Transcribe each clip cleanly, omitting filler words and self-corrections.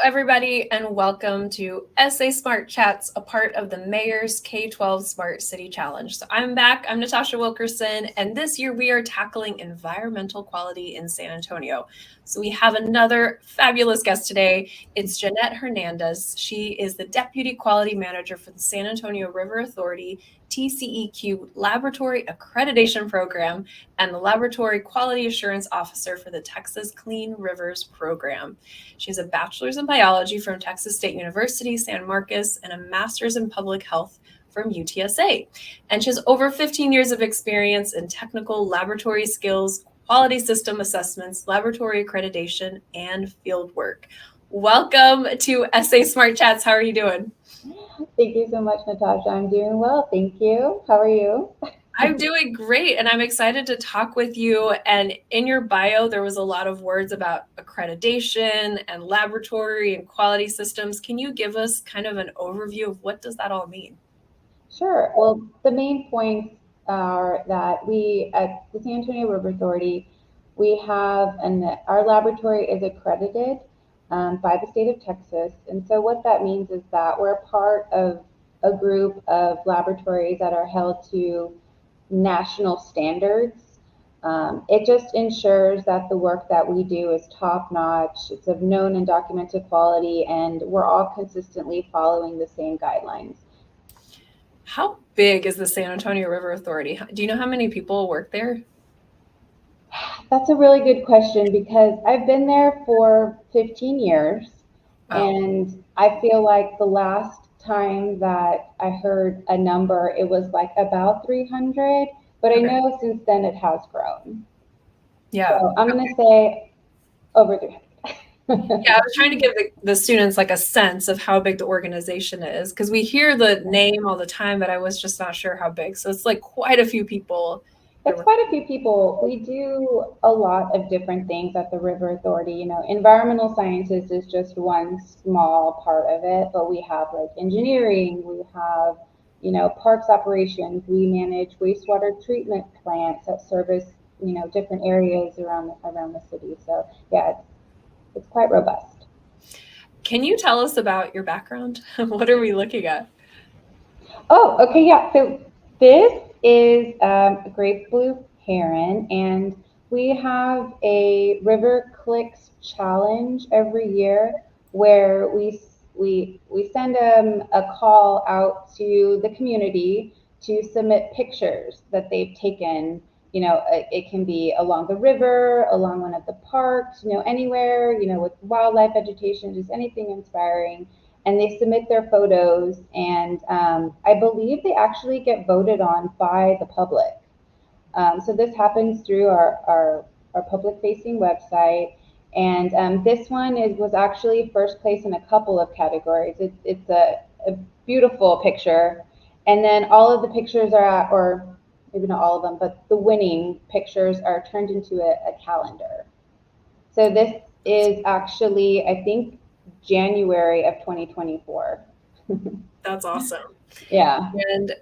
everybody, and welcome to SA Smart Chats, a part of the Mayor's K-12 Smart City Challenge. So I'm back. I'm Natasha Wilkerson, and this year we are tackling environmental quality in San Antonio. So we have another fabulous guest today. It's Jeanette Hernandez. She is the Deputy Quality Manager for the San Antonio River Authority TCEQ Laboratory Accreditation Program and the Laboratory Quality Assurance Officer for the Texas Clean Rivers Program. She has a bachelor's in biology from Texas State University, San Marcos, and a master's in public health from UTSA. And she has over 15 years of experience in technical laboratory skills, quality system assessments, laboratory accreditation, and field work. Welcome to SA Smart Chats. How are you doing? Thank you so much, Natasha. I'm doing well. Thank you. How are you? I'm doing great, and I'm excited to talk with you. And in your bio, there was a lot of words about accreditation and laboratory and quality systems. Can you give us kind of an overview of what does that all mean? Sure. Well, the main points are that we at the San Antonio River Authority, we have our laboratory is accredited by the state of Texas. And so what that means is that we're a part of a group of laboratories that are held to national standards. It just ensures that the work that we do is top notch, it's of known and documented quality, and we're all consistently following the same guidelines. How big is the San Antonio River Authority? Do you know how many people work there? That's a really good question because I've been there for 15 years. Wow. And I feel like the last time that I heard a number, it was like about 300, but I know since then it has grown. Yeah. So I'm going to say over 300. Yeah, I was trying to give the students like a sense of how big the organization is, because we hear the name all the time, but I was just not sure how big. So it's like quite a few people. It's quite a few people. We do a lot of different things at the River Authority. You know, environmental sciences is just one small part of it, but we have like engineering, we have, you know, parks operations, we manage wastewater treatment plants that service, you know, different areas around the city. So yeah, it's quite robust. Can you tell us about your background? What are we looking at? Oh, okay, yeah. So this is a great blue heron, and we have a River Clicks challenge every year where we send a call out to the community to submit pictures that they've taken. You know, it can be along the river, along one of the parks, you know, anywhere, you know, with wildlife, vegetation, just anything inspiring, and they submit their photos, and I believe they actually get voted on by the public. So this happens through our public-facing website, and this one was actually first place in a couple of categories. It's a beautiful picture, and then all of the pictures or maybe not all of them, but the winning pictures are turned into a calendar. So this is actually, I think, January of 2024. That's awesome. Yeah. And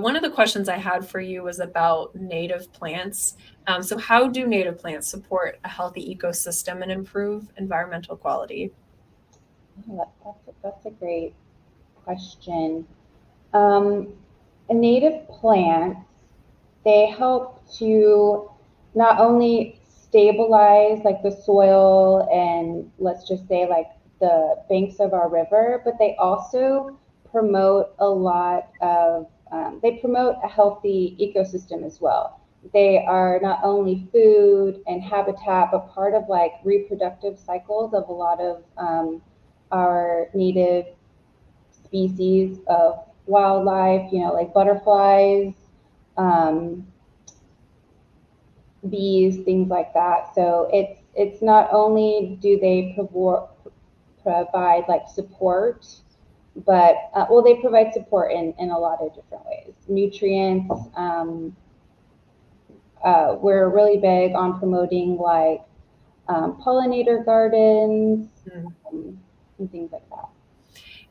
one of the questions I had for you was about native plants. So how do native plants support a healthy ecosystem and improve environmental quality? That's a great question. Native plants, they help to not only stabilize like the soil and let's just say like the banks of our river, but they also promote a lot of, they promote a healthy ecosystem as well. They are not only food and habitat, but part of like reproductive cycles of a lot of our native species of wildlife, you know, like butterflies, um, bees, things like that. So it's not only do they provide like support, but well, they provide support in a lot of different ways. Nutrients. We're really big on promoting like pollinator gardens and things like that.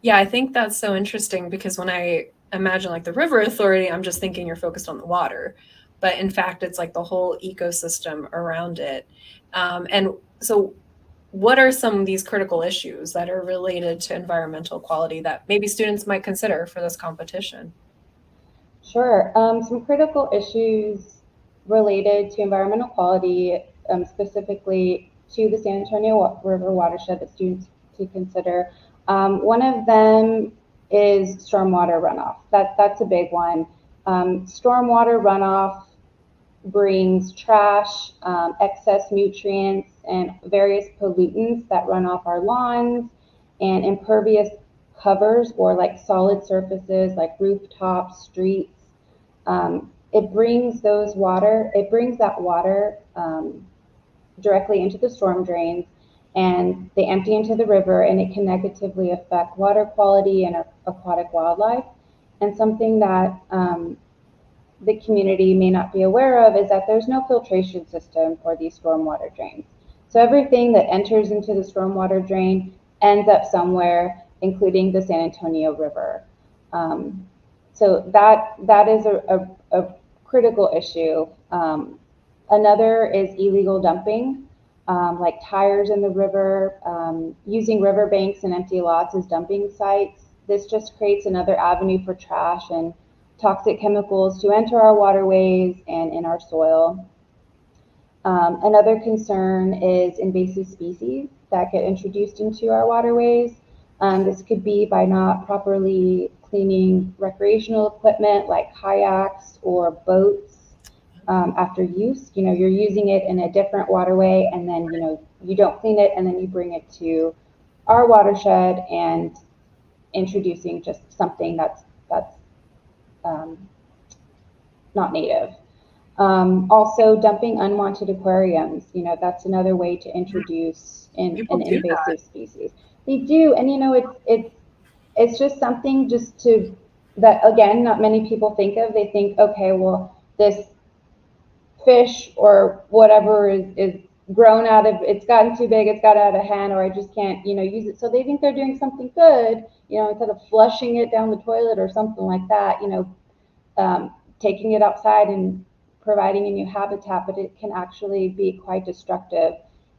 Yeah, I think that's so interesting because when I imagine like the River Authority, I'm just thinking you're focused on the water. But in fact, it's like the whole ecosystem around it. And so what are some of these critical issues that are related to environmental quality that maybe students might consider for this competition? Sure. Some critical issues related to environmental quality, specifically to the San Antonio River watershed that students to consider. One of them is stormwater runoff. That's a big one. Stormwater runoff brings trash, excess nutrients, and various pollutants that run off our lawns and impervious covers or like solid surfaces like rooftops, streets. It brings that water directly into the storm drains, and they empty into the river, and it can negatively affect water quality and aquatic wildlife. And something that the community may not be aware of is that there's no filtration system for these stormwater drains. So everything that enters into the stormwater drain ends up somewhere, including the San Antonio River. So that is a critical issue. Another is illegal dumping, like tires in the river, using riverbanks and empty lots as dumping sites. This just creates another avenue for trash and toxic chemicals to enter our waterways and in our soil. Another concern is invasive species that get introduced into our waterways. This could be by not properly cleaning recreational equipment like kayaks or boats after use. You're using it in a different waterway, and then you don't clean it, and then you bring it to our watershed and introducing just something that's not native. Also, dumping unwanted aquariums. That's another way to introduce an invasive species. They do, and it's just something that again, not many people think of. They think, okay, well, this fish or whatever is grown out of, it's gotten too big, it's got out of hand, or I just can't, use it. So they think they're doing something good, instead of flushing it down the toilet or something like that, taking it outside and providing a new habitat, but it can actually be quite destructive.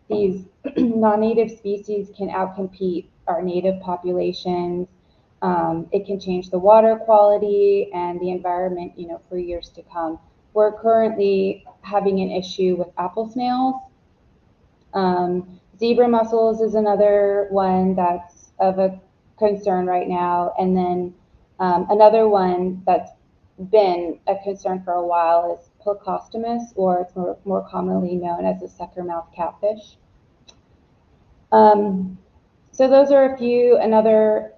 These non-native species can outcompete our native populations. It can change the water quality and the environment, for years to come. We're currently having an issue with apple snails. Zebra mussels is another one that's of a concern right now. And then another one that's been a concern for a while is Plecostomus, or it's more commonly known as the suckermouth catfish. So those are a few. Another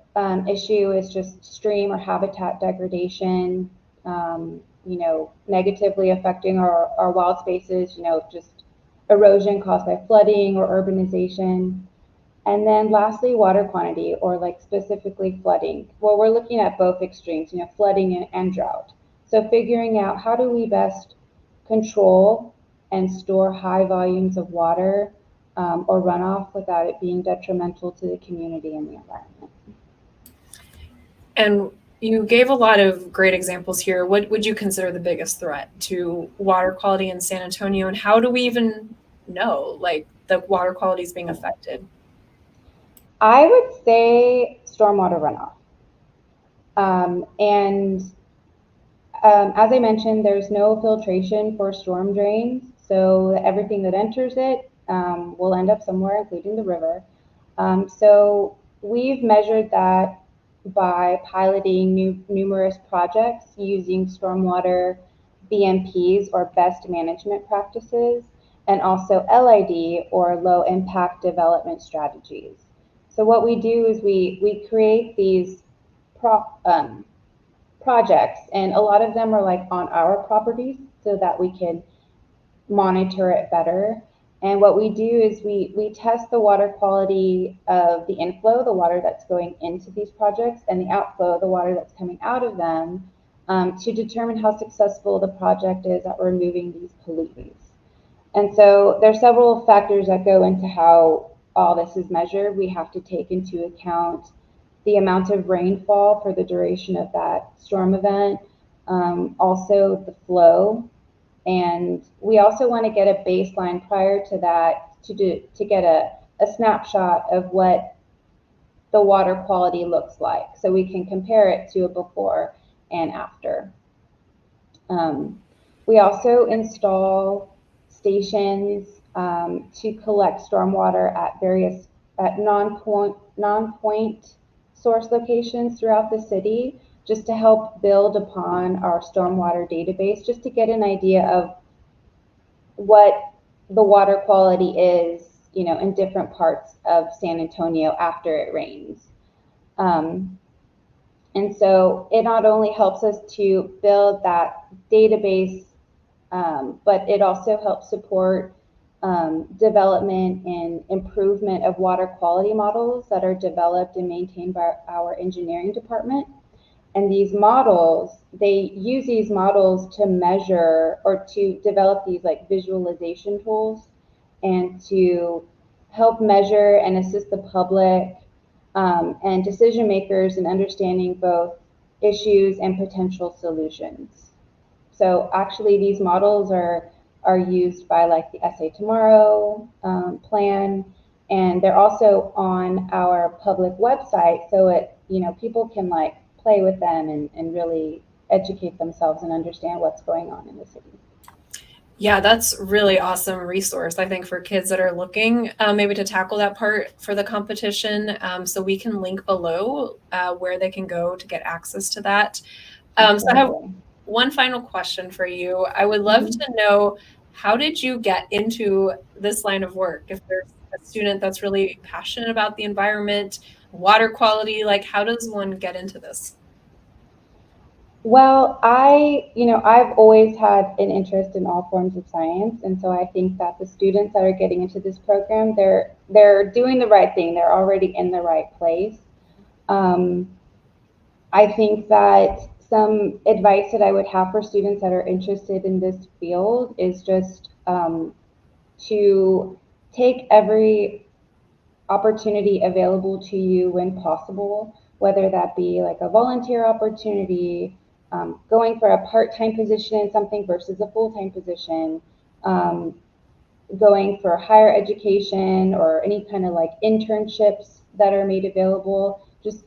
issue is just stream or habitat degradation, negatively affecting our wild spaces, just erosion caused by flooding or urbanization. And then lastly, water quantity, or like specifically flooding. Well, we're looking at both extremes, flooding and drought. So figuring out how do we best control and store high volumes of water or runoff without it being detrimental to the community and the environment. And you gave a lot of great examples here. What would you consider the biggest threat to water quality in San Antonio, and how do we even know the water quality is being affected? I would say stormwater runoff. As I mentioned, there's no filtration for storm drains, so everything that enters it will end up somewhere, including the river. So we've measured that by piloting numerous projects using stormwater BMPs, or best management practices, and also LID, or low impact development strategies. So what we do is we create these projects, and a lot of them are like on our properties so that we can monitor it better. And what we do is we test the water quality of the inflow, the water that's going into these projects, and the outflow, the water that's coming out of them, to determine how successful the project is at removing these pollutants. And so there's several factors that go into how all this is measured. We have to take into account the amount of rainfall for the duration of that storm event, also the flow. And we also want to get a baseline prior to that to get a a snapshot of what the water quality looks like, so we can compare it to a before and after. We also install stations to collect stormwater at various non-point source locations throughout the city, just to help build upon our stormwater database, just to get an idea of what the water quality is, in different parts of San Antonio after it rains. And so it not only helps us to build that database, but it also helps support development and improvement of water quality models that are developed and maintained by our engineering department. And these models, they use these models to measure or to develop these like visualization tools, and to help measure and assist the public and decision makers in understanding both issues and potential solutions. So actually these models are used by like the SA Tomorrow plan, and they're also on our public website, so people can like play with them and really educate themselves and understand what's going on in the city. Yeah, that's really awesome resource, I think, for kids that are looking maybe to tackle that part for the competition. So we can link below where they can go to get access to that. So I have one final question for you. I would love to know, how did you get into this line of work? If there's a student that's really passionate about the environment, water quality, like how does one get into this? Well, I've always had an interest in all forms of science, and so I think that the students that are getting into this program, they're doing the right thing. They're already in the right place. I think that some advice that I would have for students that are interested in this field is just to take every opportunity available to you when possible, whether that be like a volunteer opportunity, going for a part-time position in something versus a full-time position, going for higher education or any kind of like internships that are made available. Just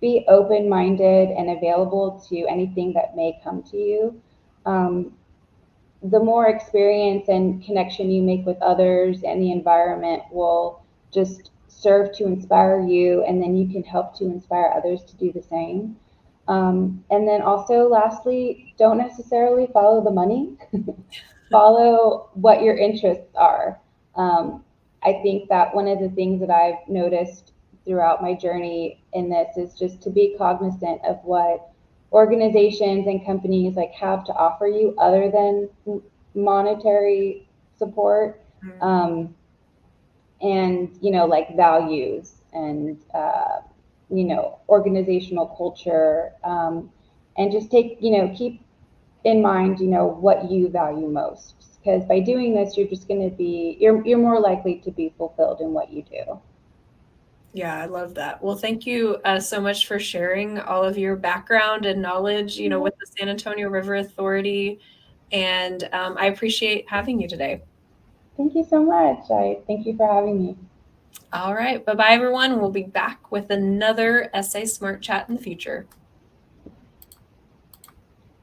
be open-minded and available to anything that may come to you. The more experience and connection you make with others and the environment will just serve to inspire you, and then you can help to inspire others to do the same. And then also, lastly, don't necessarily follow the money. Follow what your interests are. I think that one of the things that I've noticed throughout my journey in this is just to be cognizant of what organizations and companies like have to offer you other than monetary support, and like values and organizational culture, and just keep in mind what you value most, because by doing this you're just going to be you're more likely to be fulfilled in what you do. Yeah, I love that. Well, thank you so much for sharing all of your background and knowledge, with the San Antonio River Authority. And I appreciate having you today. Thank you so much. I thank you for having me. All right. Bye-bye, everyone. We'll be back with another SA Smart Chat in the future.